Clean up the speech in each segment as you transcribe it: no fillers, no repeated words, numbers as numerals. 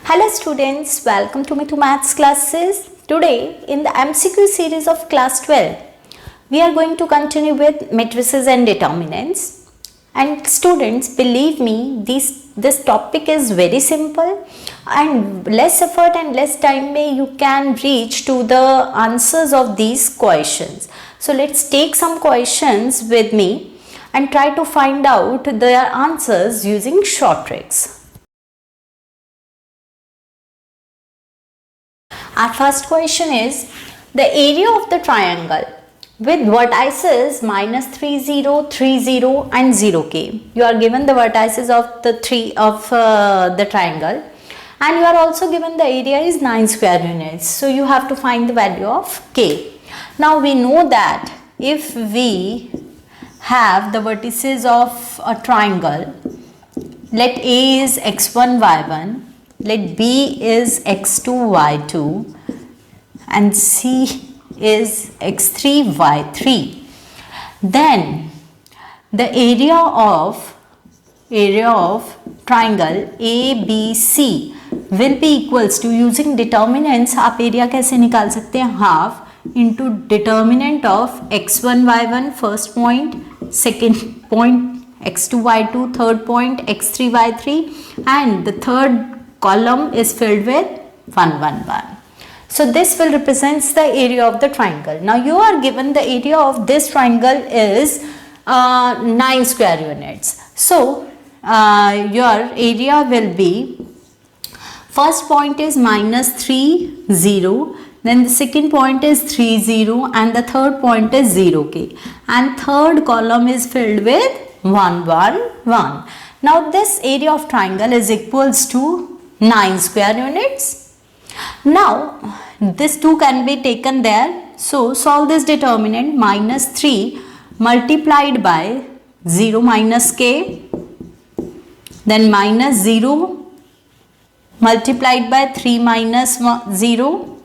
Hello students, welcome to my two maths classes. Today in the MCQ series of class 12, we are going to continue with matrices and determinants. And students, believe me, this topic is very simple and less effort and less time may you can reach to the answers of these questions. So let's take some questions with me and try to find out their answers using short tricks. Our first question is the area of the triangle with vertices minus 3, 0, 3, 0 and 0k. You are given the vertices of the triangle and you are also given the area is 9 square units. So you have to find the value of k. Now we know that if we have the vertices of a triangle, let A is x1, y1, let B is x2, y2 and C is x3, y3. Then the area of triangle ABC will be equals to, using determinants आप area कैसे निकाल सकते हैं, half into determinant of x1, y1 first point, second point x2, y2, third point x3, y3 and the third column is filled with 1, 1, 1. So this will represents the area of the triangle. Now you are given the area of this triangle is 9 square units. So your area will be, first point is minus 3, 0, then the second point is 3, 0 and the third point is 0k and third column is filled with 1, 1, 1. Now this area of triangle is equals to 9 square units. Now this 2 can be taken there. So solve this determinant, minus 3 multiplied by 0 minus k, then minus 0 multiplied by 3 minus 0,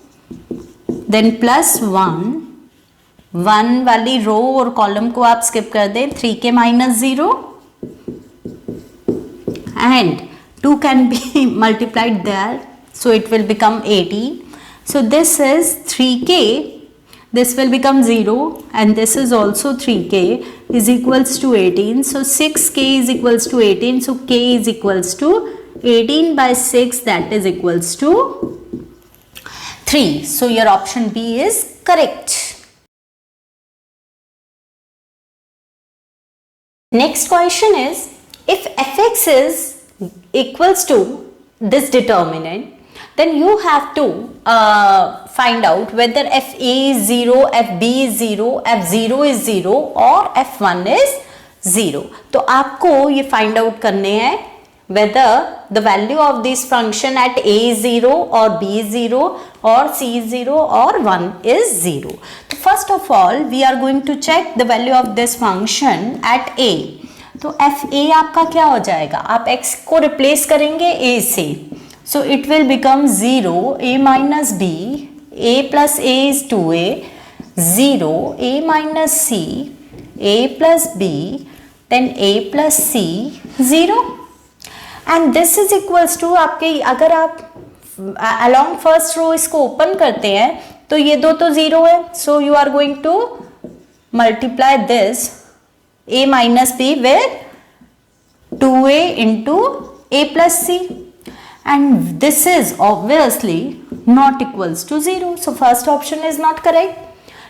then plus 1 वाली रो और column को आप skip कर दें, 3k minus 0 and 2 can be multiplied there, so it will become 18. So this is 3k, this will become 0 and this is also 3k is equals to 18. So 6k is equals to 18, so k is equals to 18 by 6, that is equals to 3. So your option B is correct. Next question is, if fx is equals to this determinant, then you have to find out whether fa is 0, fb is 0, f0 is 0 or f1 is 0. तो आपको ये find out करने हैं whether the value of this function at a is 0 or b is 0 or c is 0 or 1 is 0. So first of all we are going to check the value of this function at a. तो fa आपका क्या हो जाएगा, आप x को replace करेंगे a से, so it will become 0 a minus b, a plus a is 2a, 0 a minus c, a plus b, then a plus c, 0 and this is equals to आपके, अगर आप along first row इसको open करते हैं तो ये दो तो 0 है, so you are going to multiply this a minus b with 2a into a plus c and this is obviously not equals to 0. So first option is not correct.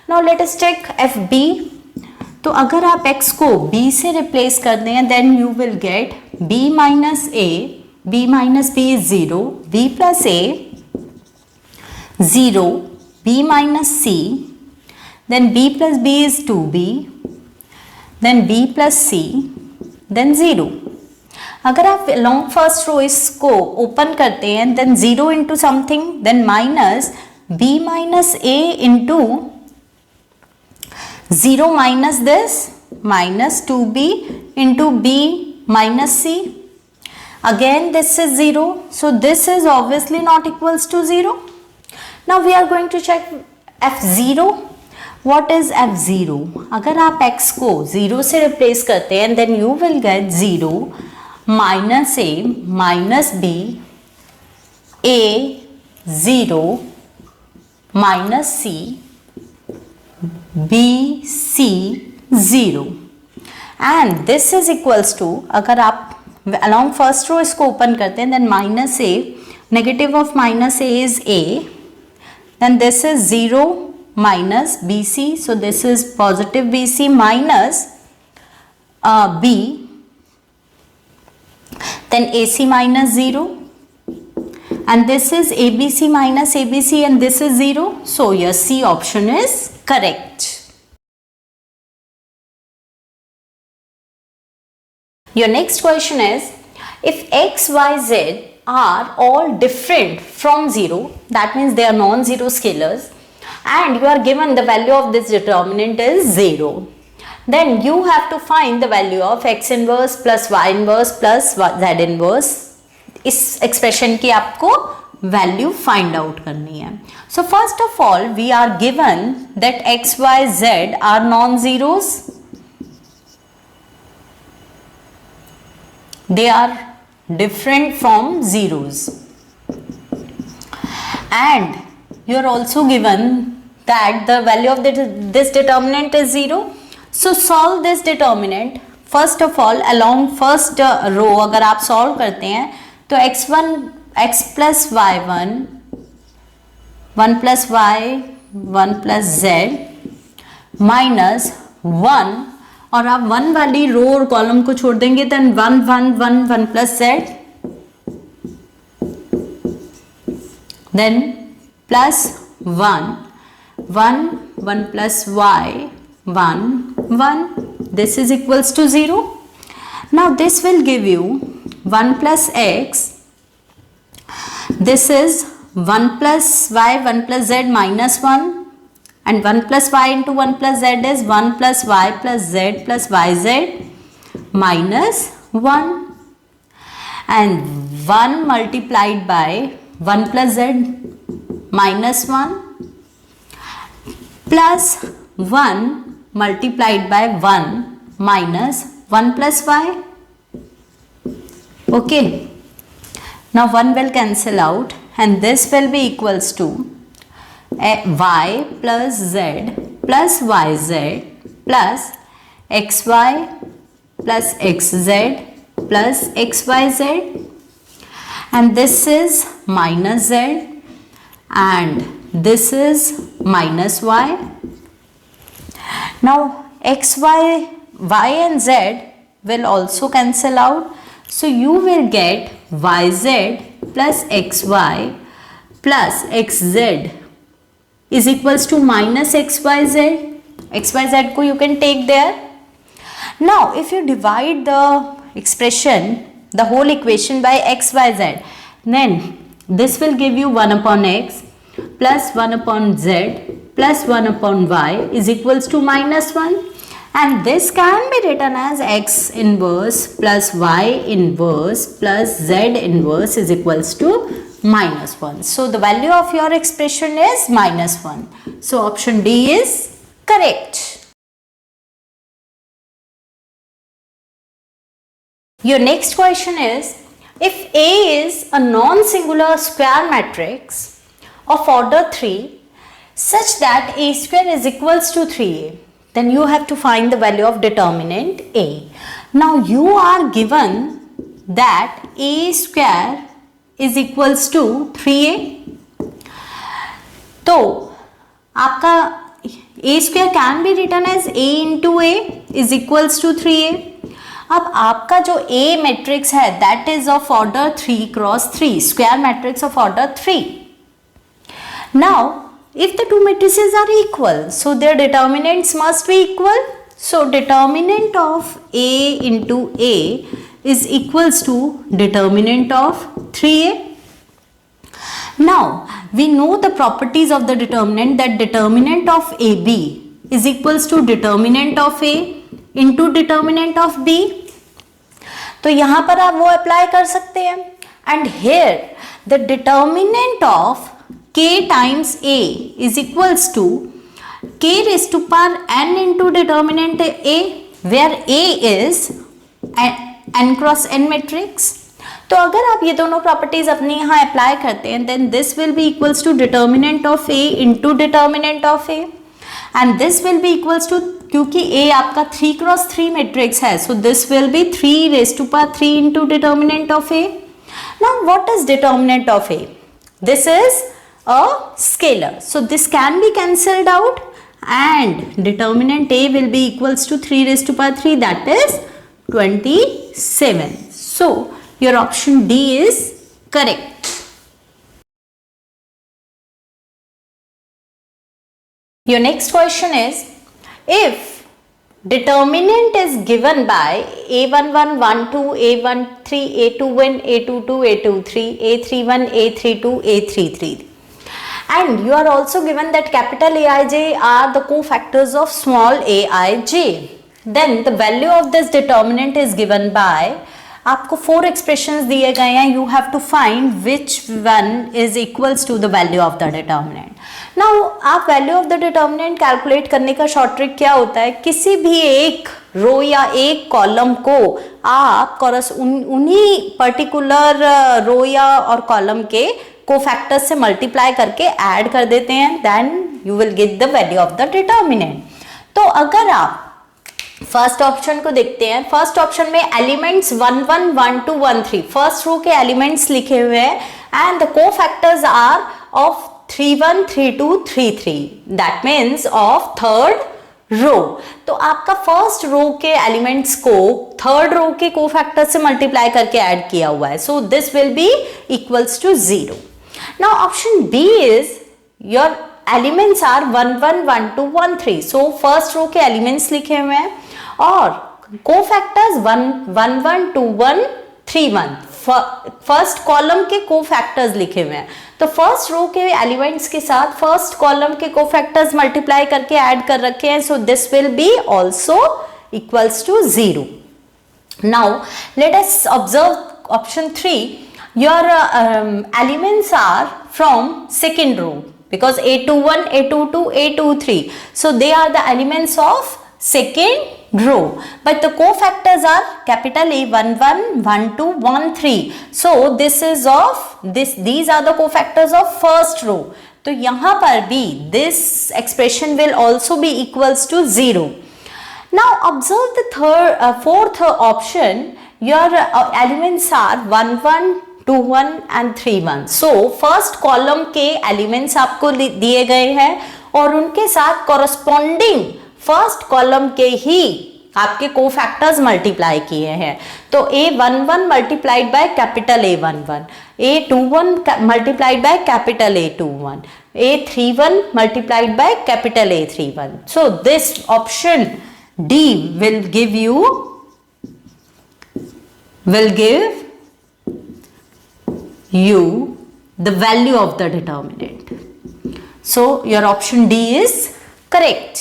Now let us check fb. तो अगर आप x को b से replace कर दें then you will get b minus a, b minus b is 0, b plus a 0, b minus c, then b plus b is 2b, then b plus c, then 0. अगर आप along first row इसको open करते हैं then 0 into something, then minus b minus a into 0 minus this, minus 2b into b minus c. Again this is 0, so this is obviously not equals to 0. Now we are going to check f0. What is f0? अगर आप x को 0 से replace करते हैं then you will get 0 minus a minus b A0 minus C, BC0 and this is equals to, अगर आप along first row इसको open करते हैं, then minus A, negative of minus A is A, then this is 0 minus BC, so this is positive BC minus B, then AC minus 0 and this is ABC minus ABC and this is 0, so your C option is correct. Your next question is, if x, y, z are all different from 0, that means they are non-zero scalars, and you are given the value of this determinant is 0, then you have to find the value of x inverse plus y inverse plus z inverse. इस expression की आपको value find out करनी है. So first of all, we are given that x, y, z are non-zeros. They are different from zeros, and you are also given that the value of this determinant is 0. So solve this determinant. First of all, along first row अगर आप solve करते हैं तो x1 x plus y1 1 plus y 1 plus z minus 1, और आप 1 वाली रो और column को छोड़ देंगे, then 1 1 1 1 plus z, then plus 1 1 1 plus y 1 1, this is equals to 0. Now this will give you 1 plus x, this is 1 plus y 1 plus z minus 1, and 1 plus y into 1 plus z is 1 plus y plus z plus yz minus 1, and 1 multiplied by 1 plus z minus 1 plus 1 multiplied by 1 minus 1 plus y. Okay, now 1 will cancel out and this will be equals to y plus z plus yz plus xy plus xz plus xyz, and this is minus z and this is minus y. Now x, y and z will also cancel out, so you will get yz plus xy plus xz is equals to minus xyz. xyz को you can take there. Now if you divide the expression, the whole equation by xyz, then this will give you 1 upon x plus 1 upon z plus 1 upon y is equals to minus 1, and this can be written as x inverse plus y inverse plus z inverse is equals to minus 1. So the value of your expression is minus 1. So option D is correct. Your next question is, if A is a non-singular square matrix of order 3 such that A square is equals to 3A, then you have to find the value of determinant A. Now you are given that A square is equals to 3A. तो आपका A square can be written as A into A is equals to 3A. अब आपका जो A matrix है that is of order 3 cross 3, square matrix of order 3. Now if the two matrices are equal, so their determinants must be equal. So determinant of A into A is equals to determinant of 3A. Now we know the properties of the determinant, that determinant of AB is equals to determinant of A into determinant of B. तो यहाँ पर आप वो apply कर सकते हैं, and here the determinant of k times A is equals to k raised to power n into determinant A, where A is n cross n matrix. तो अगर आप ये दोनों प्रॉपर्टीज अपने यहाँ अप्लाई करते हैं, then this will be equals to determinant of A into determinant of A, and this will be equals to, क्योंकि ए आपका 3x3 मैट्रिक्स है, so this will be 3 into determinant of A. Now what is determinant of A? This is a scalar, so this can be cancelled out and determinant A will be equals to 3 that is 27. So your option D is correct. Your next question is, if determinant is given by a11, 12, a13, a21, a22, a23, a31, a32, a33, and you are also given that capital Aij are the cofactors of small aij, then the value of this determinant is given by, आपको 4 expressions दिए गए हैं, you have to find which one is equals to the value of the determinant. Now आप value of the determinant calculate करने का short trick क्या होता है, किसी भी एक रो या एक कॉलम को आप उन्हीं पर्टिकुलर रो या और कॉलम के कोफैक्टर्स से मल्टीप्लाई करके ऐड कर देते हैं, then you will get the value of the determinant. तो अगर आप फर्स्ट ऑप्शन को देखते हैं, फर्स्ट ऑप्शन में एलिमेंट्स 1 1 1 2 1 3 फर्स्ट रो के एलिमेंट्स लिखे हुए हैं and the cofactors are of 3 1 3 2 3 3, that means of third row. तो आपका फर्स्ट रो के एलिमेंट्स को थर्ड रो के कोफैक्टर से मल्टीप्लाई करके ऐड किया हुआ है, so this will be equals to 0. Now option B is your elements are 1 1 1 2 1 3, so first row के elements लिखे हुए हैं और cofactors 1 1 1 2 1 3 1, फर्स्ट कॉलम के कोफैक्टर्स लिखे हुए हैं. तो फर्स्ट रो के एलिमेंट्स के साथ फर्स्ट कॉलम के कोफैक्टर्स मल्टीप्लाई करके ऐड कर रखे हैं, so this will be also equals to 0. Now let us observe option 3. Your elements are from second row because a21, a22, a23, so they are the elements of second row, but the cofactors are capital A11, 12, 13, so this is of these are the cofactors of first row. तो यहाँ पर भी this expression will also be equals to 0. Now observe the fourth option. Your elements are 1 1 2 1 and 3 1. So first column के elements आपको दिए गए हैं और उनके साथ कॉरस्पॉन्डिंग फर्स्ट कॉलम के ही आपके कोफैक्टर्स मल्टीप्लाई किए हैं. तो A11 multiplied by capital A11, A21 multiplied by capital A21, A31 multiplied by capital A31. So this option D will give you the value of the determinant. So your option D is correct.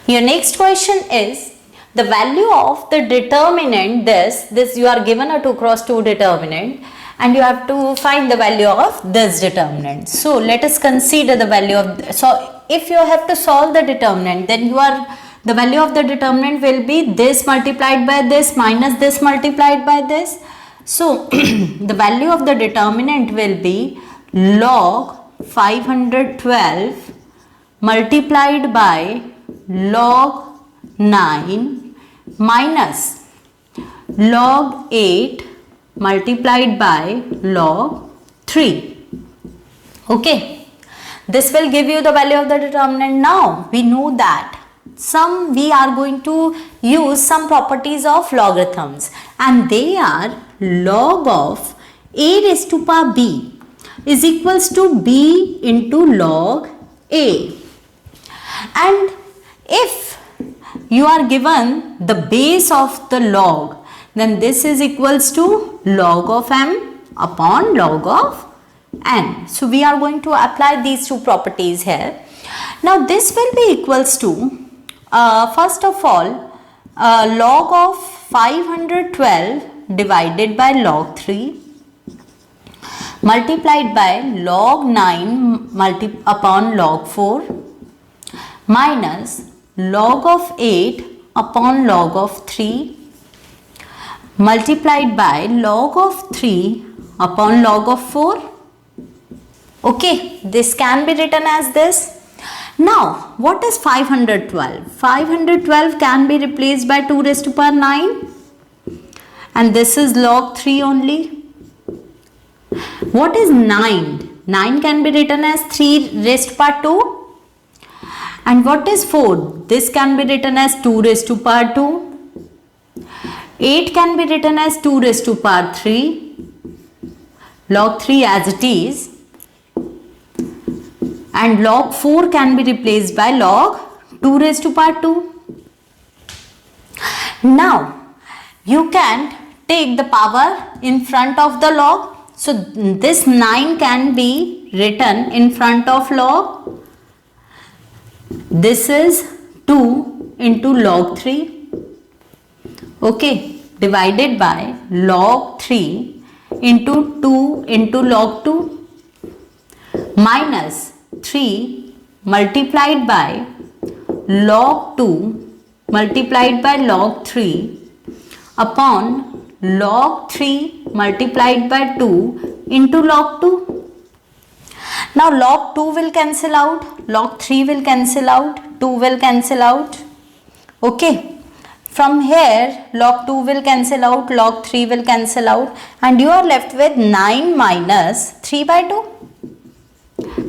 Your next question is the value of the determinant. This you are given a 2 cross 2 determinant and you have to find the value of this determinant. So let us consider the value of, so if you have to solve the determinant, then the value of the determinant will be this multiplied by this minus this multiplied by this. So the value of the determinant will be log 512 multiplied by log 9 minus log 8 multiplied by log 3. Okay, this will give you the value of the determinant. Now we know that we are going to use some properties of logarithms and they are log of a raised to power b is equals to b into log a, and if you are given the base of the log, then this is equals to log of m upon log of n. So we are going to apply these two properties here. Now this will be equals to first of all log of 512 divided by log 3 multiplied by log 9 upon log 4 minus log of 8 upon log of 3 multiplied by log of 3 upon log of 4. Okay, this can be written as this. Now, what is 512? 512 can be replaced by 2 raised to power 9. And this is log 3 only. What is 9? 9 can be written as 3 raised to power 2. And what is 4? This can be written as 2 raised to power 2. 8 can be written as 2 raised to power 3. Log 3 as it is. And log 4 can be replaced by log 2 raised to power 2. Now, you can take the power in front of the log. So, this 9 can be written in front of log. This is 2 into log 3. Okay, divided by log 3 into 2 into log 2 minus 3 multiplied by log 2 multiplied by log 3 upon log 3 multiplied by 2 into log 2. Now log 2 will cancel out, log 3 will cancel out, 2 will cancel out. Okay, from here log 2 will cancel out, log 3 will cancel out, and you are left with 9 minus 3 by 2.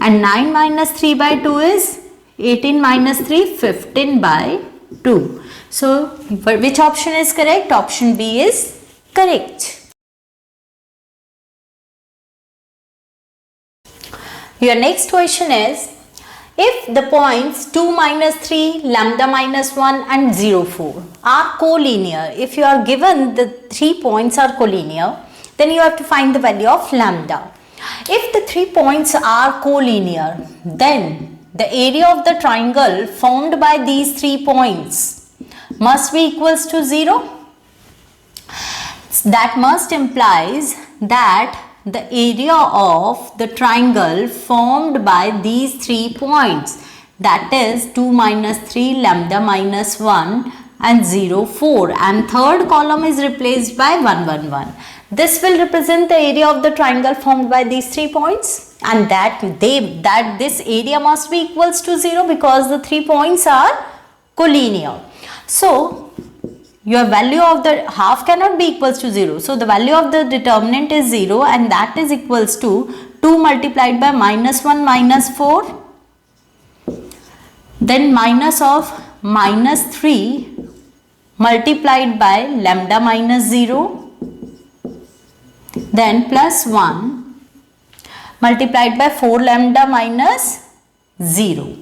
And 9 minus 3 by 2 is 18 minus 3, 15 by 2. So, which option is correct? Option B is correct. Your next question is, if the points 2 minus 3, lambda minus 1 and 0, 4 are collinear, if you are given the 3 points are collinear, then you have to find the value of lambda. If the 3 points are collinear, then the area of the triangle formed by these 3 points must be equals to 0. That must implies that the area of the triangle formed by these 3 points, that is 2 minus 3, lambda minus 1 and 0, 4, and third column is replaced by 1, 1, 1. This will represent the area of the triangle formed by these 3 points, and that this area must be equals to 0 because the 3 points are collinear. So, your value of the half cannot be equals to 0. So, the value of the determinant is 0, and that is equals to 2 multiplied by minus 1 minus 4, then minus of minus 3 multiplied by lambda minus 0, then plus 1 multiplied by 4 lambda minus 0,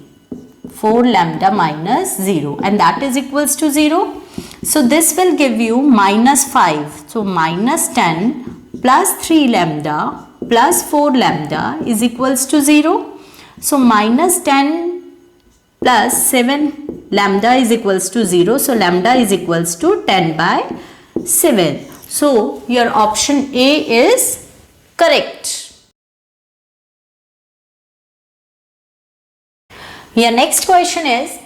4 lambda minus 0, and that is equals to 0. So this will give you minus 5. So minus 10 plus 3 lambda plus 4 lambda is equals to 0. So minus 10 plus 7 lambda is equals to 0. So lambda is equals to 10 by 7. So your option A is correct. Your next question is,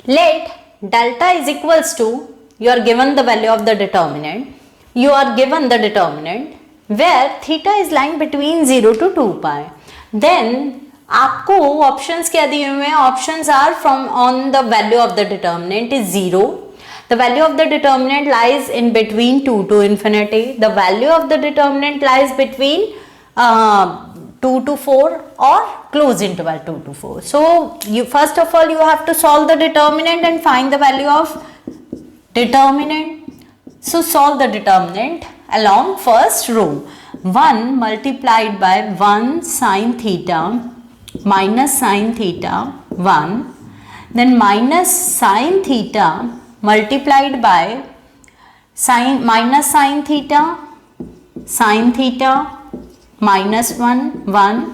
let delta is equals to, you are given the value of the determinant, you are given the determinant where theta is lying between 0 to 2 pi. Then आपको options क्या दिए हुए हैं? Options are from on the value of the determinant is 0. The value of the determinant lies in between 2 to infinity. The value of the determinant lies between 2 to 4 or close interval 2 to 4. So, you first of all you have to solve the determinant and find the value of determinant. So, solve the determinant along first row. 1 multiplied by 1 sin theta minus sin theta 1, then minus sin theta multiplied by minus sin theta minus 1, 1,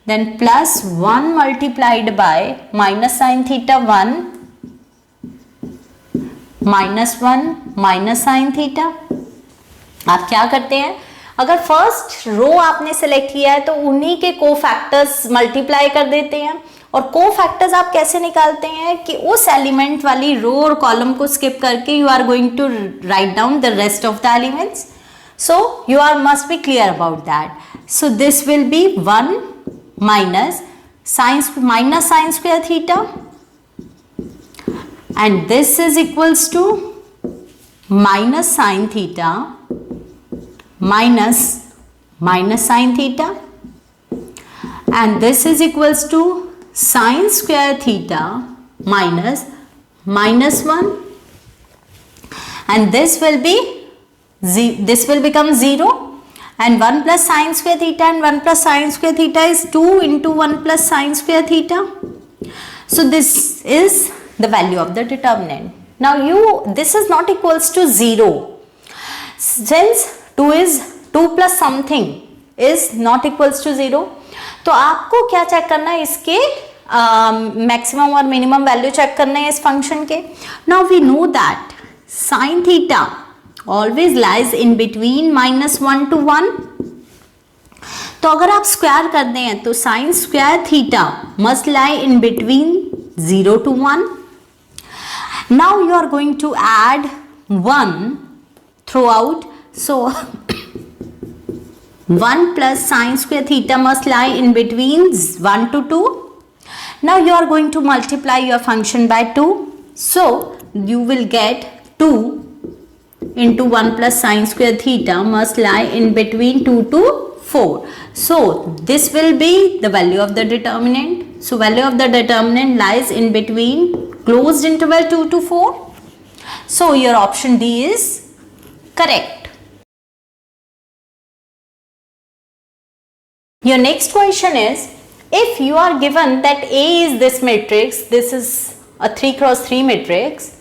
then plus 1 multiplied by minus sin theta 1 minus 1 minus sin theta. आप क्या करते हैं, अगर first row आपने select किया है तो उन्हीं के कोफैक्टर्स मल्टीप्लाई कर देते हैं और कोफैक्टर्स आप कैसे निकालते हैं कि उस एलिमेंट वाली रो और कॉलम को स्किप करके you are going to write down the rest of the elements. So you are must be clear about that. So this will be 1 minus sine square theta, and this is equals to minus sine theta minus sine theta, and this is equals to sine square theta minus 1, and this will become 0, and 1 plus sine square theta and 1 plus sine square theta is 2 into 1 plus sine square theta. So this is the value of the determinant. Now this is not equals to 0. Since 2 plus something is not equals to 0, तो आपको क्या check करना है, इसके maximum और minimum value check करना है इस फंक्शन के. Now we know that sin theta always lies in between -1 to 1. तो अगर आप स्क्वायर कर दें तो sine square theta must lie in between 0 to 1. Now you are going to add 1 throughout, सो 1 plus sine square theta must lie in between 1 to 2. Now you are going to multiply your function by 2, so you will get 2 into 1 plus sine square theta must lie in between 2 to 4. So this will be the value of the determinant. So value of the determinant lies in between closed interval 2 to 4. So your option D is correct. Your next question is, if you are given that A is this matrix, this is a 3 cross 3 matrix,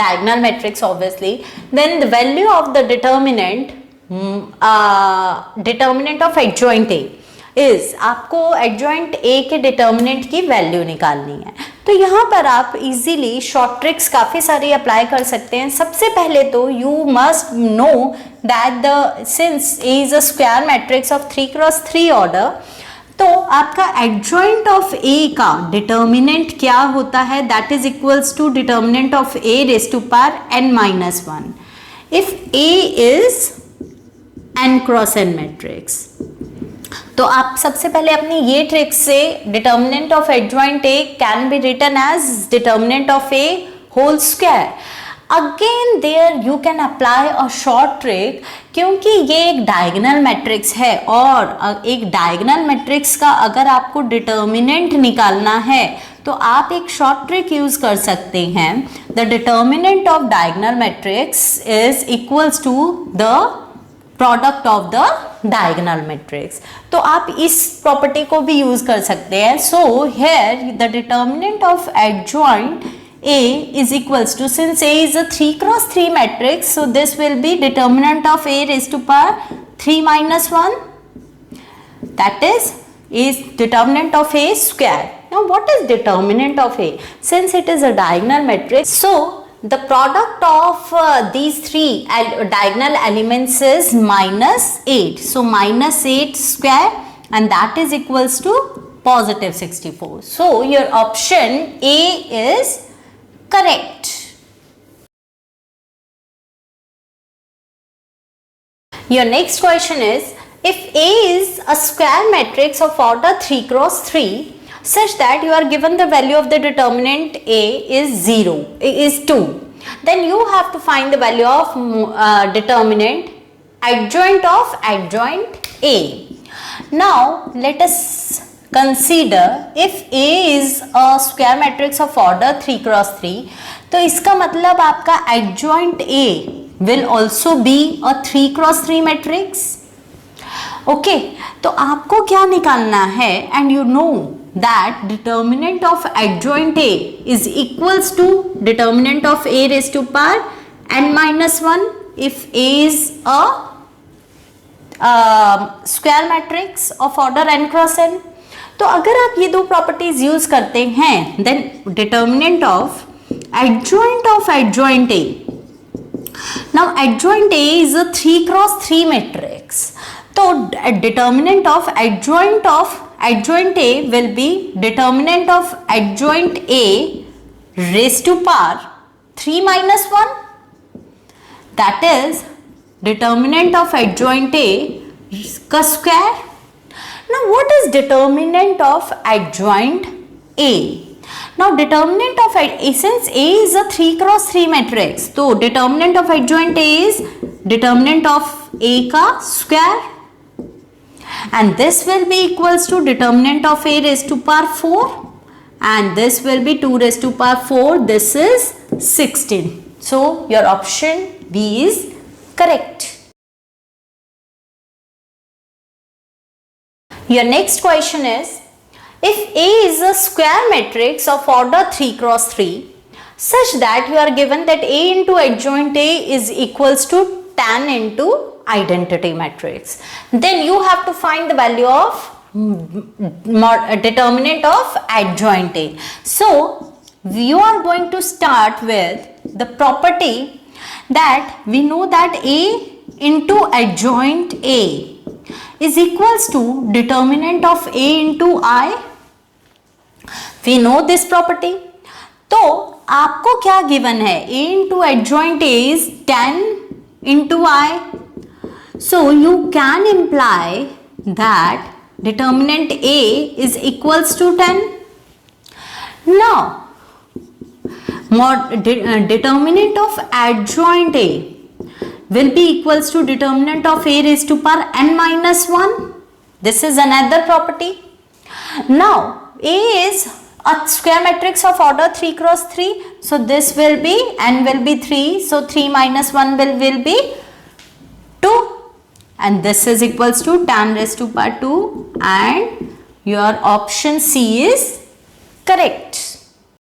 diagonal matrix obviously, then the value of the determinant of adjoint A is, आपको adjoint A के determinant की value निकालनी है. तो यहाँ पर आप easily short tricks काफ़ी सारी अप्लाई कर सकते हैं. सबसे पहले तो you must know that since A is a square matrix of 3 cross 3 order, तो आपका एडजॉइंट ऑफ ए का डिटर्मिनेंट क्या होता है, that is equals to determinant of A raise to power n-1 if A is n cross n matrix. तो आप सबसे पहले अपनी ये ट्रिक से determinant of adjoint A can be written as determinant of A whole square. Again there you can apply a short trick, क्योंकि ये एक डायगोनल मैट्रिक्स है और एक डायगोनल मैट्रिक्स का अगर आपको डिटर्मिनेंट निकालना है तो आप एक शॉर्ट ट्रिक यूज कर सकते हैं. The determinant of diagonal matrix is equals to the product of the diagonal matrix. तो आप इस प्रॉपर्टी को भी यूज कर सकते हैं. So here the determinant of adjoint A is equals to, since A is a 3 cross 3 matrix, so this will be determinant of A raised to power 3 minus 1, that is determinant of A square. Now what is determinant of A? Since it is a diagonal matrix, so the product of these three diagonal elements is -8. So -8 square, and that is equals to positive 64. So your option A is correct. Your next question is, if A is a square matrix of order 3 cross 3 such that you are given the value of the determinant A is 2, then you have to find the value of determinant adjoint of adjoint A. Now let us consider, if A is a square matrix of order 3 cross 3, तो इसका मतलब आपका adjoint A will also be a 3 cross 3 matrix. Okay, तो आपको क्या निकालना है, and you know that determinant of adjoint A is equals to determinant of A raised to power n-1 if A is a square matrix of order n cross n. तो अगर आप ये दो प्रॉपर्टीज यूज करते हैं, then determinant of adjoint A. Now adjoint A is a 3 cross 3 matrix. तो determinant of adjoint of adjoint A will be determinant of adjoint A raised to power 3 minus 1. That is determinant of adjoint A ka square. Now what is determinant of adjoint A? Now determinant of since A is a 3 cross 3 matrix, so determinant of adjoint A is determinant of A ka square, and this will be equals to determinant of A raised to power 4, and this will be 2 raised to power 4. This is 16. So your option B is correct. Your next question is, if A is a square matrix of order 3 cross 3 such that you are given that A into adjoint A is equals to tan into identity matrix, then you have to find the value of determinant of adjoint A. So you are going to start with the property that we know that A into adjoint A is equals to determinant of A into I. We know this property. तो आपको क्या given है? A into adjoint A is 10 into I. So you can imply that determinant A is equals to 10. Now determinant of adjoint A will be equals to determinant of A raised to power n minus 1. This is another property. Now A is a square matrix of order 3 cross 3. So this will be, n will be 3. So 3 minus 1 will be 2. And this is equals to tan raised to power 2. And your option C is correct.